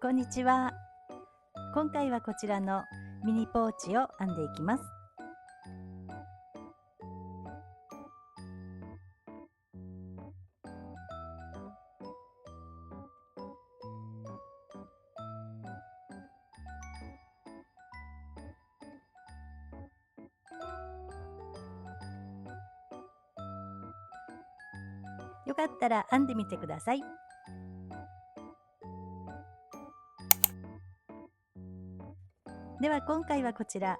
こんにちは。今回はこちらのミニポーチを編んでいきます。よかったら編んでみてください。では今回はこちら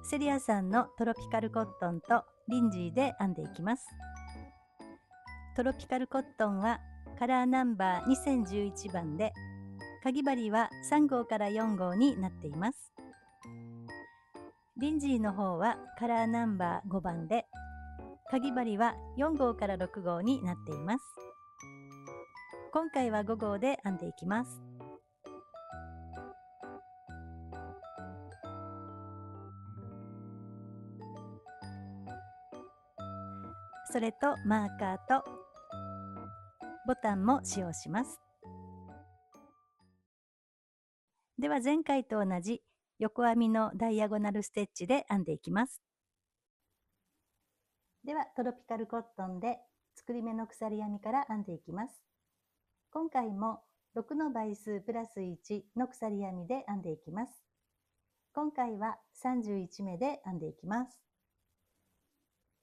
セリアさんのトロピカルコットンとリンジーで編んでいきます。トロピカルコットンはカラーナンバー2011番で、かぎ針は3号から4号になっています。リンジーの方はカラーナンバー5番で、かぎ針は4号から6号になっています。今回は5号で編んでいきます。それとマーカーとボタンも使用します。では前回と同じ横編みのダイアゴナルステッチで編んでいきます。ではトロピカルコットンで作り目の鎖編みから編んでいきます。今回も6の倍数プラス1の鎖編みで編んでいきます。今回は31目で編んでいきます。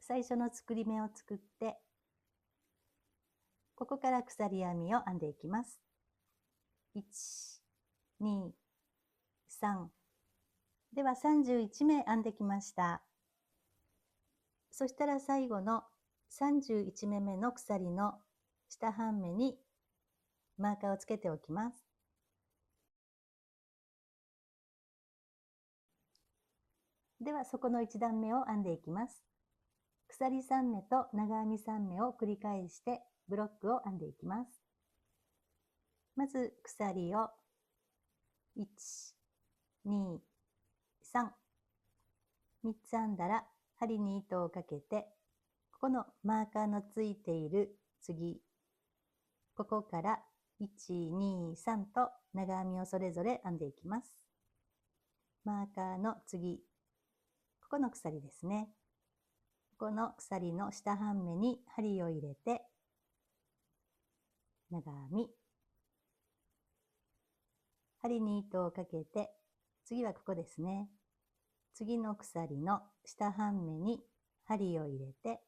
最初の作り目を作って、ここから鎖編みを編んでいきます。1、2、3。では31目編んできました。そしたら最後の31目目の鎖の下半目にマーカーをつけておきます。ではそこの1段目を編んでいきます。鎖3目と長編み3目を繰り返してブロックを編んでいきます。まず鎖を1、2、3、3つ編んだら針に糸をかけて、ここのマーカーのついている次、ここから1、2、3と長編みをそれぞれ編んでいきます。マーカーの次、ここの鎖ですね。ここの鎖の下半目に針を入れて、長編み、針に糸をかけて、次はここですね。次の鎖の下半目に針を入れて、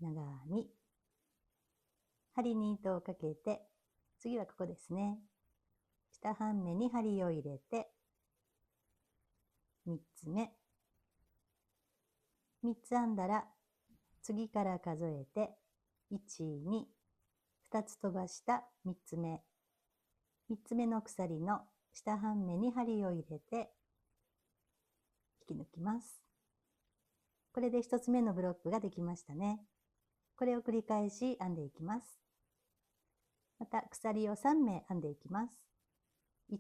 長編み、針に糸をかけて、次はここですね。下半目に針を入れて、3つ目。3つ編んだら、次から数えて、1、2、2つ飛ばした3つ目。3つ目の鎖の下半目に針を入れて、引き抜きます。これで1つ目のブロックができましたね。これを繰り返し編んでいきます。また鎖を3目編んでいきます。1、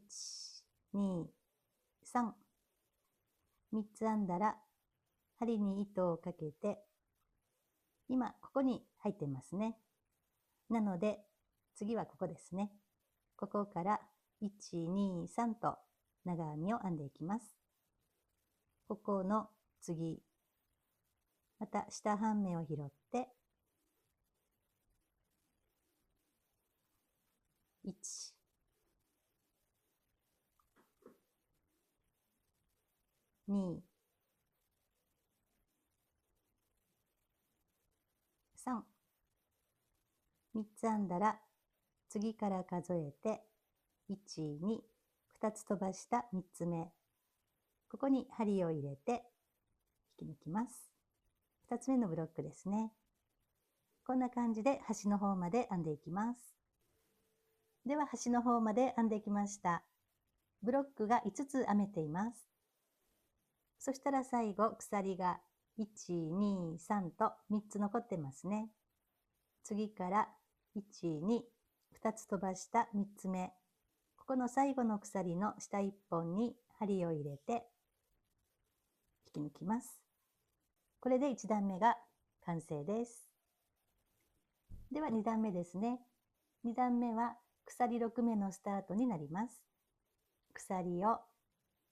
2、3。3つ編んだら、針に糸をかけて、今ここに入ってますね。なので、次はここですね。ここから1、2、3と長編みを編んでいきます。ここの次、また下半目を拾って、1、2、3。3つ編んだら、次から数えて、1、2、2つ飛ばした3つ目。ここに針を入れて、引き抜きます。2つ目のブロックですね。こんな感じで端の方まで編んでいきます。では端の方まで編んできました。ブロックが5つ編めています。そしたら最後鎖が1、2、3と3つ残ってますね。次から1、2、2つ飛ばした3つ目。ここの最後の鎖の下1本に針を入れて引き抜きます。これで1段目が完成です。では2段目ですね。2段目は鎖6目のスタートになります。鎖を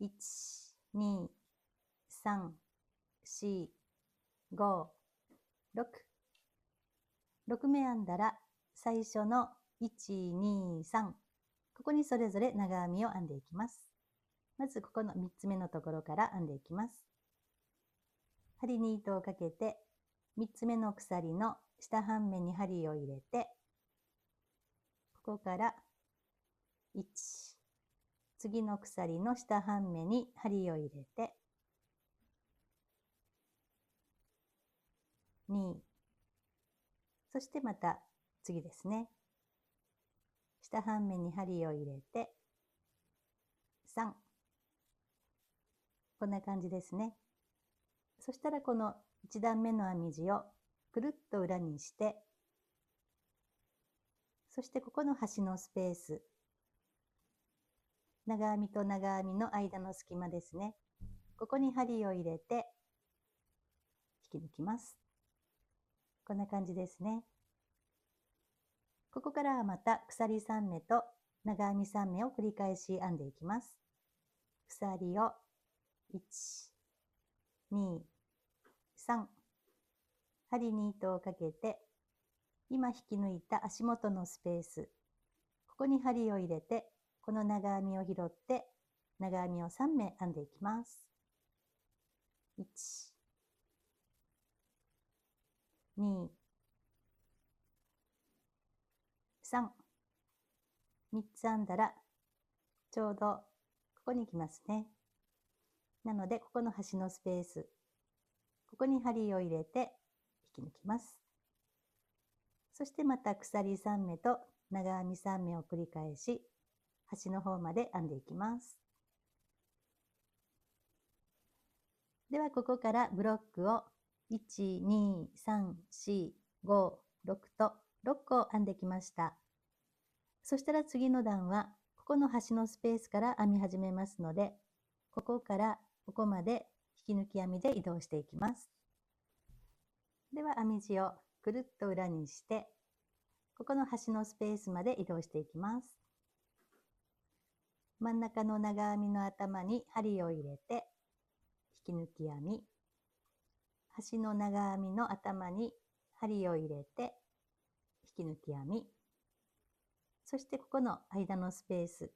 1、2、3、4、5、6。6目編んだら最初の1、2、3。ここにそれぞれ長編みを編んでいきます。まずここの3つ目のところから編んでいきます。針に糸をかけて3つ目の鎖の下半目に針を入れて、ここから1、次の鎖の下半目に針を入れて、2、そしてまた次ですね。下半目に針を入れて、3。こんな感じですね。そしたらこの1段目の編み地をくるっと裏にして、そしてここの端のスペース、長編みと長編みの間の隙間ですね。ここに針を入れて引き抜きます。こんな感じですね。ここからはまた鎖3目と長編み3目を繰り返し編んでいきます。鎖を1、2、3。針に糸をかけて、今引き抜いた足元のスペース、ここに針を入れて、この長編みを拾って長編みを3目編んでいきます。1、2、3。3つ編んだらちょうどここに来ますね。なのでここの端のスペース、ここに針を入れて引き抜きます。そしてまた鎖3目と長編み3目を繰り返し、端の方まで編んでいきます。ではここからブロックを1、2、3、4、5、6と6個編んできました。そしたら次の段はここの端のスペースから編み始めますので、ここからここまで引き抜き編みで移動していきます。では編み地をくるっと裏にして、ここの端のスペースまで移動していきます。真ん中の長編みの頭に針を入れて引き抜き編み、端の長編みの頭に針を入れて引き抜き編み、そしてここの間のスペース、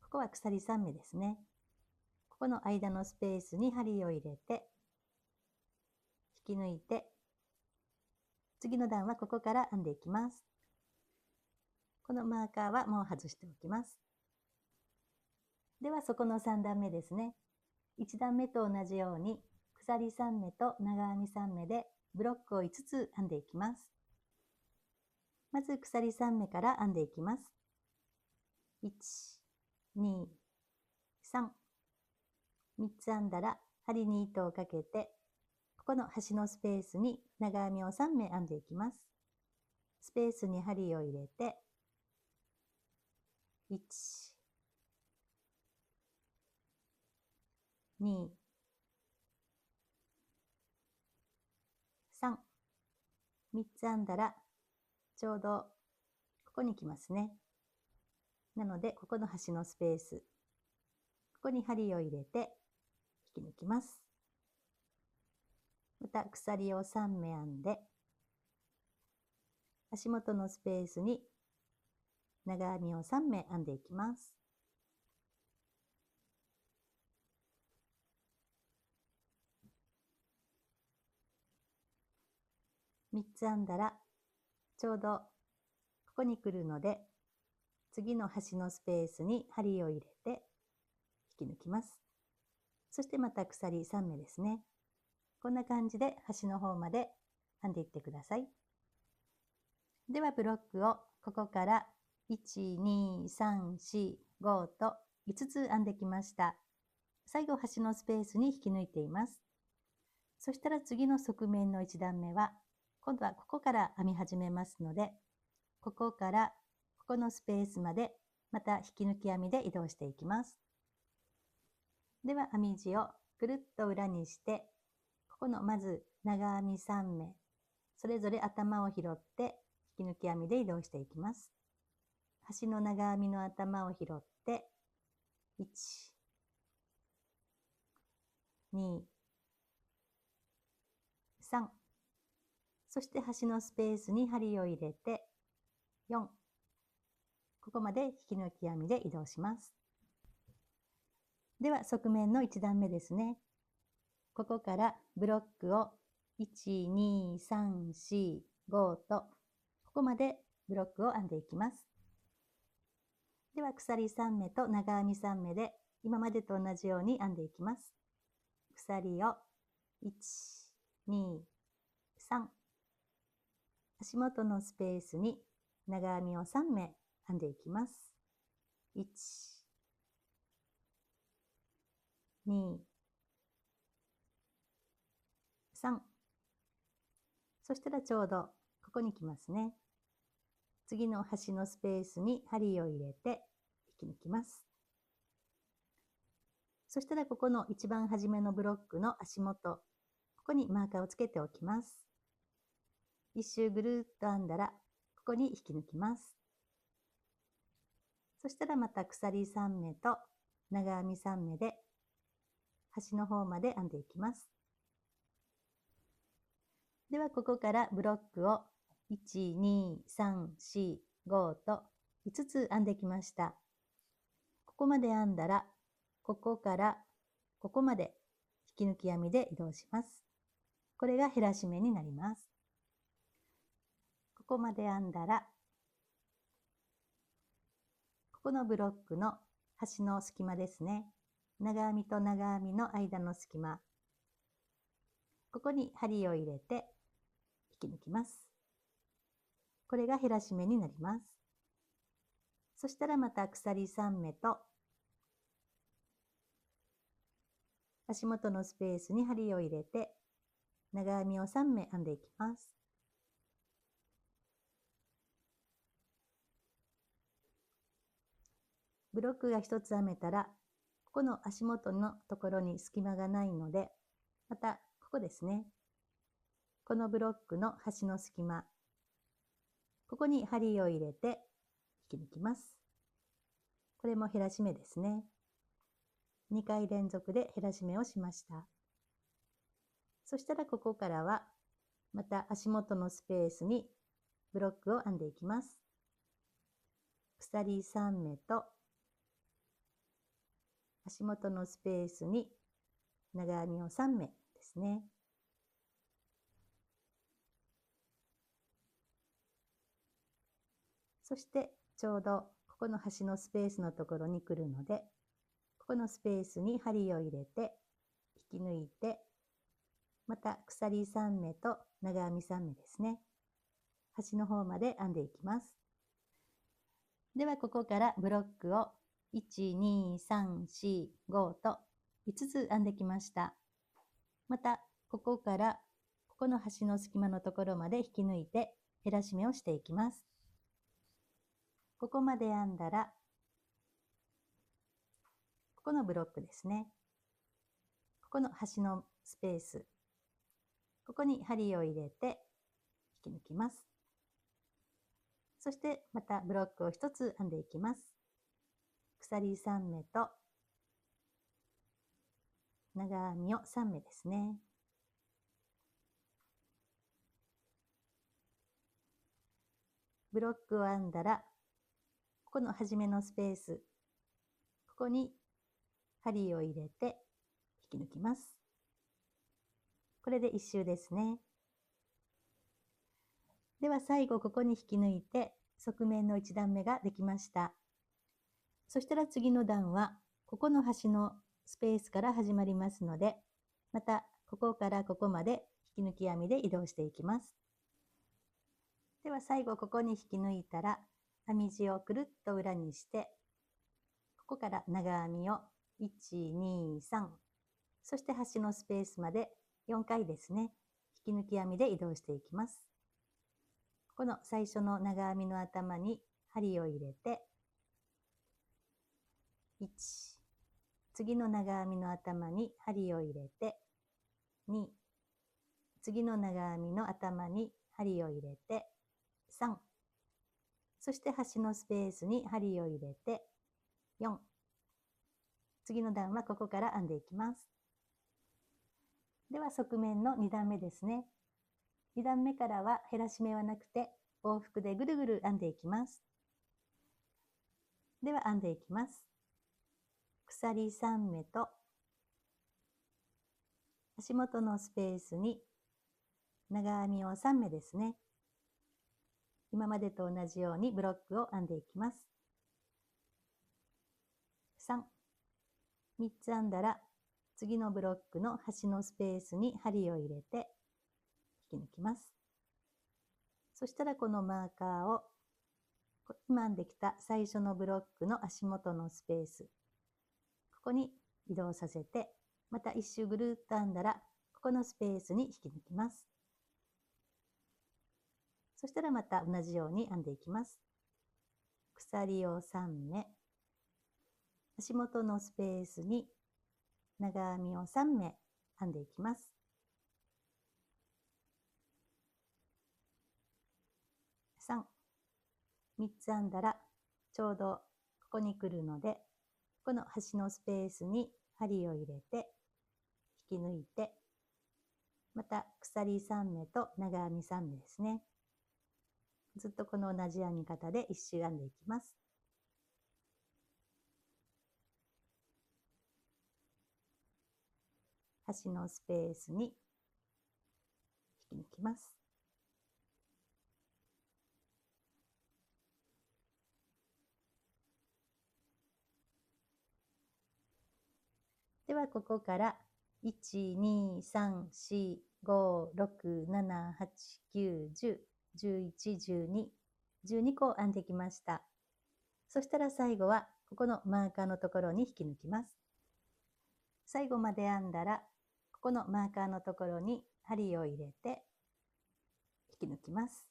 ここは鎖3目ですね。ここの間のスペースに針を入れて引き抜いて、次の段はここから編んでいきます。このマーカーはもう外しておきます。ではそこの3段目ですね。1段目と同じように鎖3目と長編み3目でブロックを5つ編んでいきます。まず鎖3目から編んでいきます。1、2、3。3つ編んだら針に糸をかけて、ここの端のスペースに長編みを3目編んでいきます。スペースに針を入れて、1、2、3。3つ編んだらちょうどここに来ますね。なのでここの端のスペース、ここに針を入れて引き抜きます。また鎖を3目編んで、足元のスペースに長編みを3目編んでいきます。3つ編んだらちょうどここに来るので、次の端のスペースに針を入れて引き抜きます。そしてまた鎖3目ですね。こんな感じで端の方まで編んでいってください。ではブロックをここから1、2、3、4、5と5つ編んできました。最後端のスペースに引き抜いています。そしたら次の側面の1段目は今度はここから編み始めますので、ここからここのスペースまでまた引き抜き編みで移動していきます。では編み地をぐるっと裏にして、ここのまず長編み3目、それぞれ頭を拾って引き抜き編みで移動していきます。端の長編みの頭を拾って、1、2、3、そして端のスペースに針を入れて、4、ここまで引き抜き編みで移動します。では側面の1段目ですね。ここからブロックを1、2、3、4、5と、ここまでブロックを編んでいきます。では鎖3目と長編み3目で今までと同じように編んでいきます。鎖を1、2、3、足元のスペースに長編みを3目編んでいきます。1、2、3。そしたらちょうどここに来ますね。次の端のスペースに針を入れて引き抜きます。そしたらここの一番初めのブロックの足元、ここにマーカーをつけておきます。一周ぐるっと編んだら、ここに引き抜きます。そしたらまた鎖3目と長編み3目で端の方まで編んでいきます。ではここからブロックを1、2、3、4、5と5つ編んできました。ここまで編んだら、ここからここまで引き抜き編みで移動します。これが減らし目になります。ここまで編んだら、ここのブロックの端の隙間ですね。長編みと長編みの間の隙間。ここに針を入れて引き抜きます。これが減らし目になります。そしたらまた鎖3目と足元のスペースに針を入れて長編みを3目編んでいきます。ブロックが1つ編めたら、ここの足元のところに隙間がないので、またここですね。このブロックの端の隙間、ここに針を入れて引き抜きます。これも減らし目ですね。2回連続で減らし目をしました。そしたらここからはまた足元のスペースにブロックを編んでいきます。鎖3目と足元のスペースに長編みを3目ですね。そしてちょうどここの端のスペースのところに来るので、ここのスペースに針を入れて引き抜いて、また鎖3目と長編み3目ですね。端の方まで編んでいきます。ではここからブロックを1、2、3、4、5と5つ編んできました。またここからここの端の隙間のところまで引き抜いて減らし目をしていきます。ここまで編んだら、ここのブロックですね。ここの端のスペース、ここに針を入れて引き抜きます。そしてまたブロックを1つ編んでいきます。鎖3目と長編みを3目ですね。ブロックを編んだら、ここの初めのスペース、ここに針を入れて引き抜きます。これで1周ですね。では最後ここに引き抜いて側面の1段目ができました。そしたら次の段はここの端のスペースから始まりますので、またここからここまで引き抜き編みで移動していきます。では最後ここに引き抜いたら編み地をくるっと裏にして、ここから長編みを1、2、3、そして端のスペースまで4回ですね、引き抜き編みで移動していきます。この最初の長編みの頭に針を入れて、1、次の長編みの頭に針を入れて、2、次の長編みの頭に針を入れて、3、そして端のスペースに針を入れて4。次の段はここから編んでいきます。では側面の2段目ですね。2段目からは減らし目はなくて往復でぐるぐる編んでいきます。では編んでいきます。鎖3目と足元のスペースに長編みを3目ですね。今までと同じようにブロックを編んでいきます。3、3つ編んだら次のブロックの端のスペースに針を入れて引き抜きます。そしたらこのマーカーを今編んできた最初のブロックの足元のスペース、ここに移動させて、また一周ぐるっと編んだらここのスペースに引き抜きます。そしたらまた同じように編んでいきます。鎖を3目、足元のスペースに長編みを3目編んでいきます。3、3つ編んだらちょうどここに来るので、この端のスペースに針を入れて引き抜いて、また鎖3目と長編み3目ですね。ずっとこの同じ編み方で一周編んでいきます。端のスペースに引き抜きます。ではここから1、2、3、4、5、6、7、8、9、10、11、12、12個編んできました。そしたら最後はここのマーカーのところに引き抜きます。最後まで編んだらここのマーカーのところに針を入れて引き抜きます。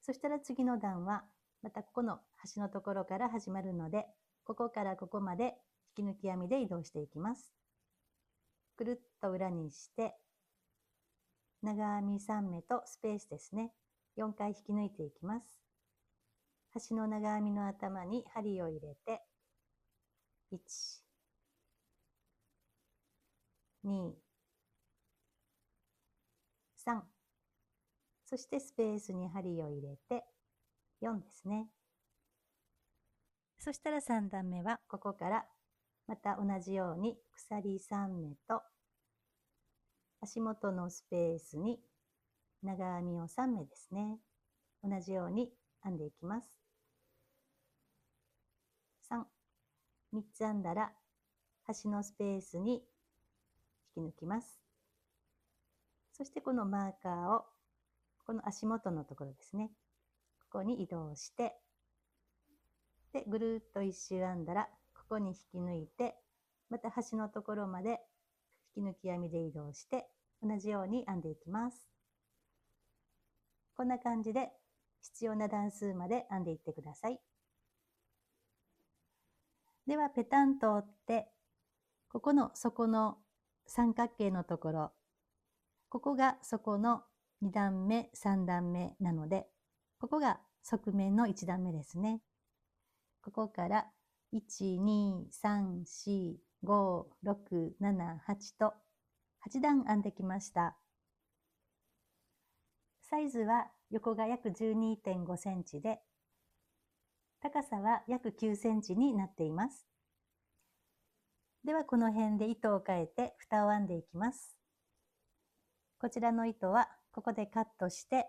そしたら次の段はまたここの端のところから始まるので、ここからここまで引き抜き編みで移動していきます。くるっと裏にして長編み3目とスペースですね、4回引き抜いていきます。端の長編みの頭に針を入れて1、2、3、そしてスペースに針を入れて4ですね。そしたら3段目はここからまた同じように鎖3目と足元のスペースに長編みを3目ですね。同じように編んでいきます。3、3つ編んだら端のスペースに引き抜きます。そしてこのマーカーをこの足元のところですね、ここに移動して、でぐるっと一周編んだらここに引き抜いて、また端のところまで引き抜き編みで移動して同じように編んでいきます。こんな感じで必要な段数まで編んでいってください。ではペタンと折ってここの底の三角形のところ、ここが底の2段目3段目なので、ここが側面の1段目ですね。ここから1、2、3、4、5、6、7、8と8段編んできました。サイズは横が約 12.5 センチで、高さは約9センチになっています。ではこの辺で糸を変えて蓋を編んでいきます。こちらの糸はここでカットして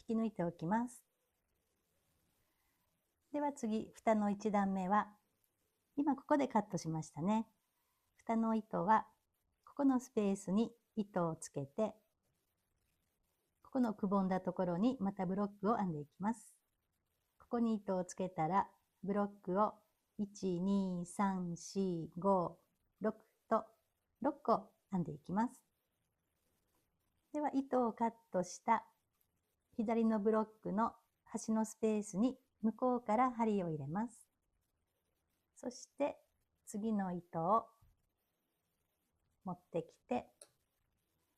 引き抜いておきます。では次、蓋の1段目は今ここでカットしましたね。蓋の糸はここのスペースに糸をつけて、ここのくぼんだところにまたブロックを編んでいきます。ここに糸をつけたらブロックを1、2、3、4、5、6と6個編んでいきます。では糸をカットした左のブロックの端のスペースに向こうから針を入れます。そして次の糸を持ってきて、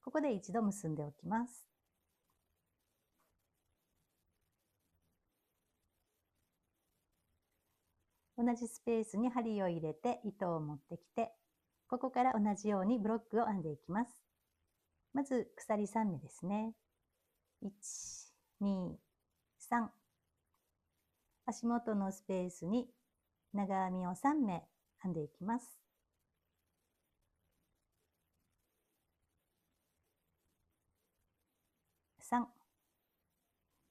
ここで一度結んでおきます。同じスペースに針を入れて糸を持ってきて、ここから同じようにブロックを編んでいきます。まず鎖3目ですね。1、2、3。足元のスペースに長編みを3目編んでいきます。3、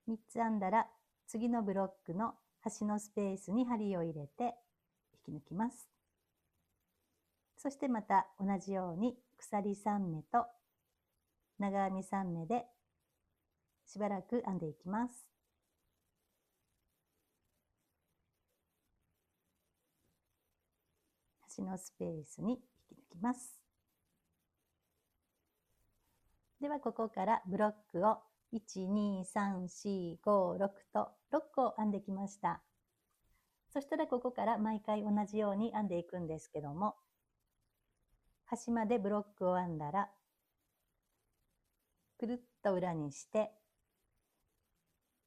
3つ編んだら次のブロックの端のスペースに針を入れて引き抜きます。そしてまた同じように鎖3目と長編み3目でしばらく編んでいきます。端のスペースに引き抜きます。ではここからブロックを1、2、3、4、5、6と6個編んできました。そしたらここから毎回同じように編んでいくんですけども、端までブロックを編んだら、くるっと裏にして、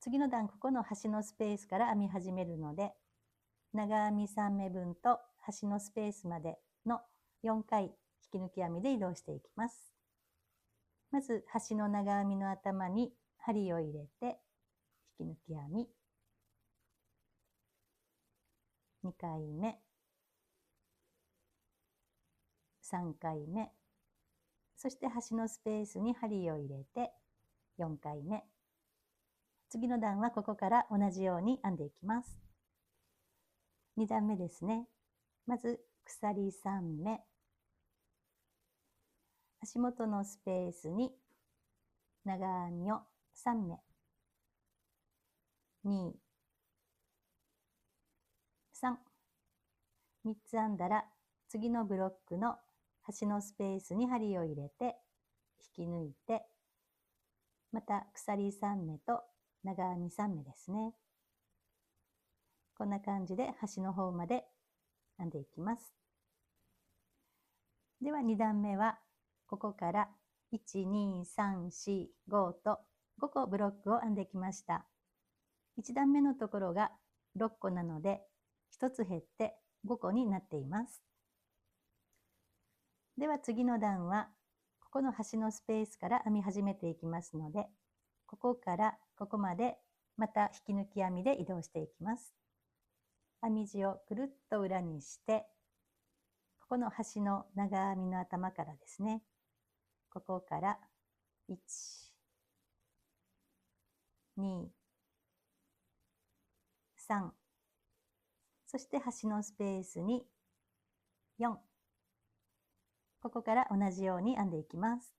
次の段ここの端のスペースから編み始めるので、長編み3目分と端のスペースまでの4回引き抜き編みで移動していきます。まず端の長編みの頭に針を入れて引き抜き編み、2回目、3回目、そして端のスペースに針を入れて4回目。次の段はここから同じように編んでいきます。2段目ですね。まず鎖3目、足元のスペースに長編みを3目、2、3、3つ編んだら次のブロックの端のスペースに針を入れて引き抜いて、また鎖3目と長編み3目ですね。こんな感じで端の方まで編んでいきます。では2段目はここから1、2、3、4、5と5個ブロックを編んできました。1段目のところが6個なので1つ減って5個になっています。では次の段はここの端のスペースから編み始めていきますので、ここからここまでまた引き抜き編みで移動していきます。編み地をくるっと裏にして、ここの端の長編みの頭からですね、ここから1、2、3、そして端のスペースに4、ここから同じように編んでいきます。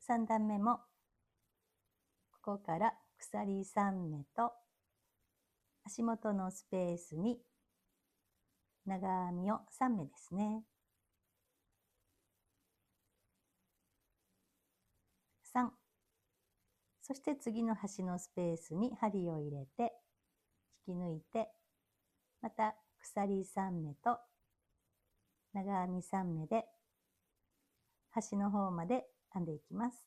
3段目もここから鎖3目と足元のスペースに長編みを3目ですね。3、そして次の端のスペースに針を入れて引き抜いて、また鎖3目と長編み3目で端の方まで編んでいきます。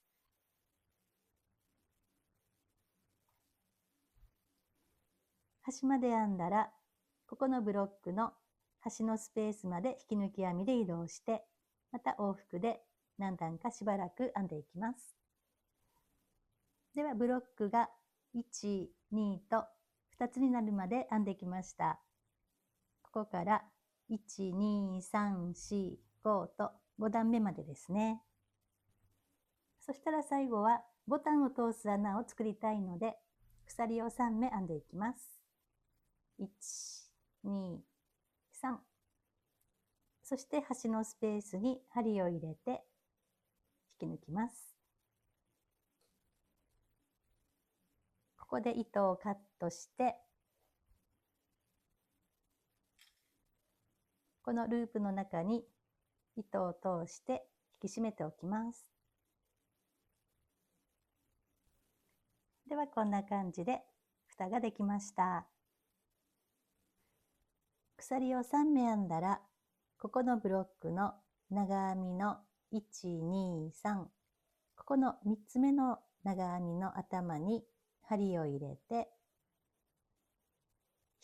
端まで編んだら、ここのブロックの端のスペースまで引き抜き編みで移動して、また往復で何段かしばらく編んでいきます。ではブロックが1、2と2つになるまで編んできました。ここから1、2、3、4、5と5段目までですね。そしたら最後はボタンを通す穴を作りたいので、鎖を3目編んでいきます。1、2、3。そして端のスペースに針を入れて引き抜きます。ここで糸をカットして、このループの中に糸を通して引き締めておきます。ではこんな感じで蓋ができました。鎖を3目編んだら、ここのブロックの長編みの1、2、3、ここの3つ目の長編みの頭に針を入れて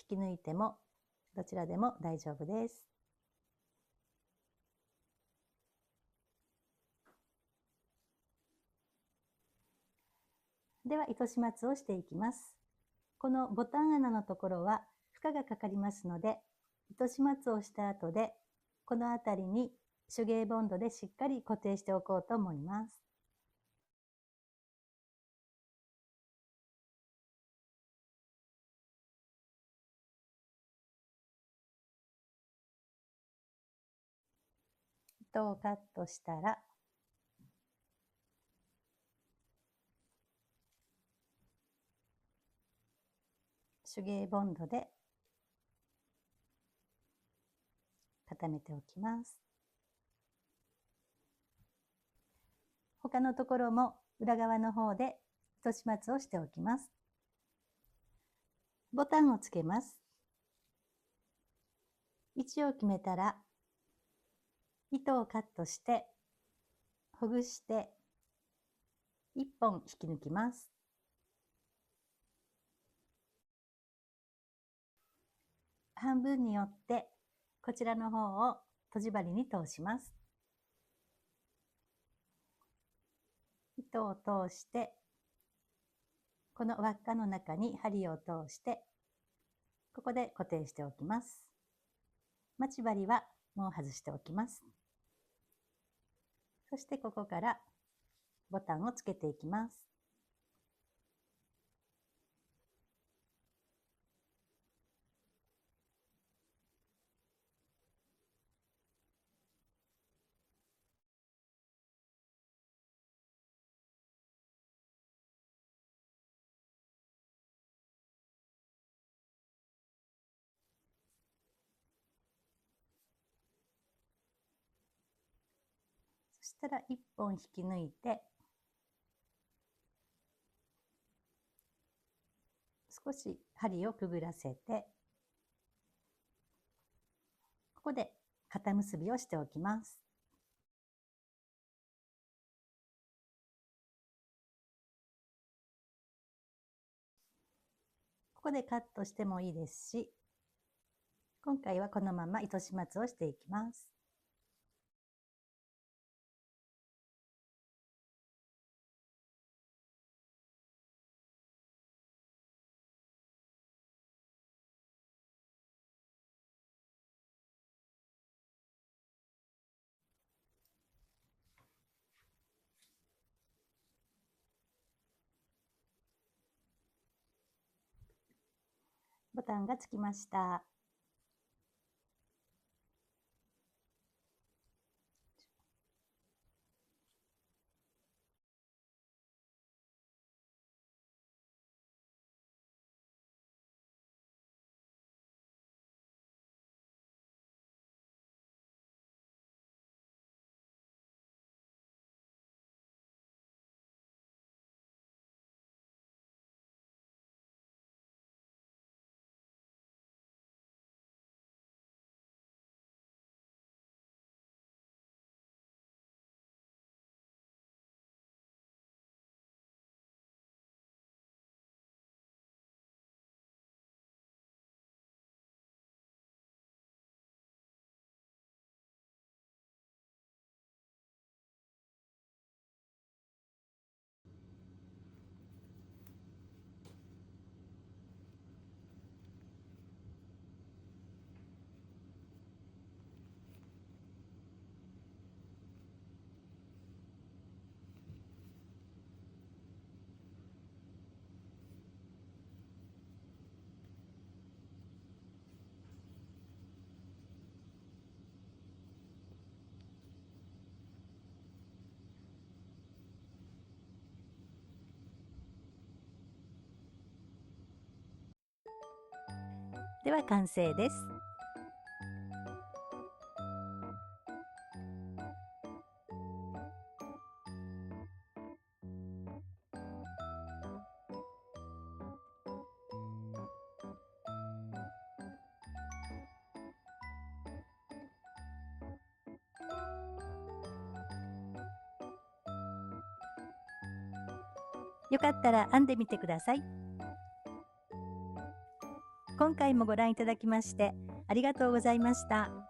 引き抜いてもどちらでも大丈夫です。では糸始末をしていきます。このボタン穴のところは負荷がかかりますので、糸始末をした後でこの辺りに手芸ボンドでしっかり固定しておこうと思います。糸をカットしたら、手芸ボンドで固めておきます。他のところも裏側の方で糸始末をしておきます。ボタンをつけます。位置を決めたら、糸をカットしてほぐして1本引き抜きます。半分に折ってこちらの方をとじ針に通します。糸を通してこの輪っかの中に針を通してここで固定しておきます。待ち針はもう外しておきます。そしてここからボタンをつけていきます。そしたら1本引き抜いて少し針をくぐらせてここで肩結びをしておきます。ここでカットしてもいいですし、今回はこのまま糸始末をしていきます。ボタンがつきました。では完成です。よかったら編んでみてください。今回もご覧いただきましてありがとうございました。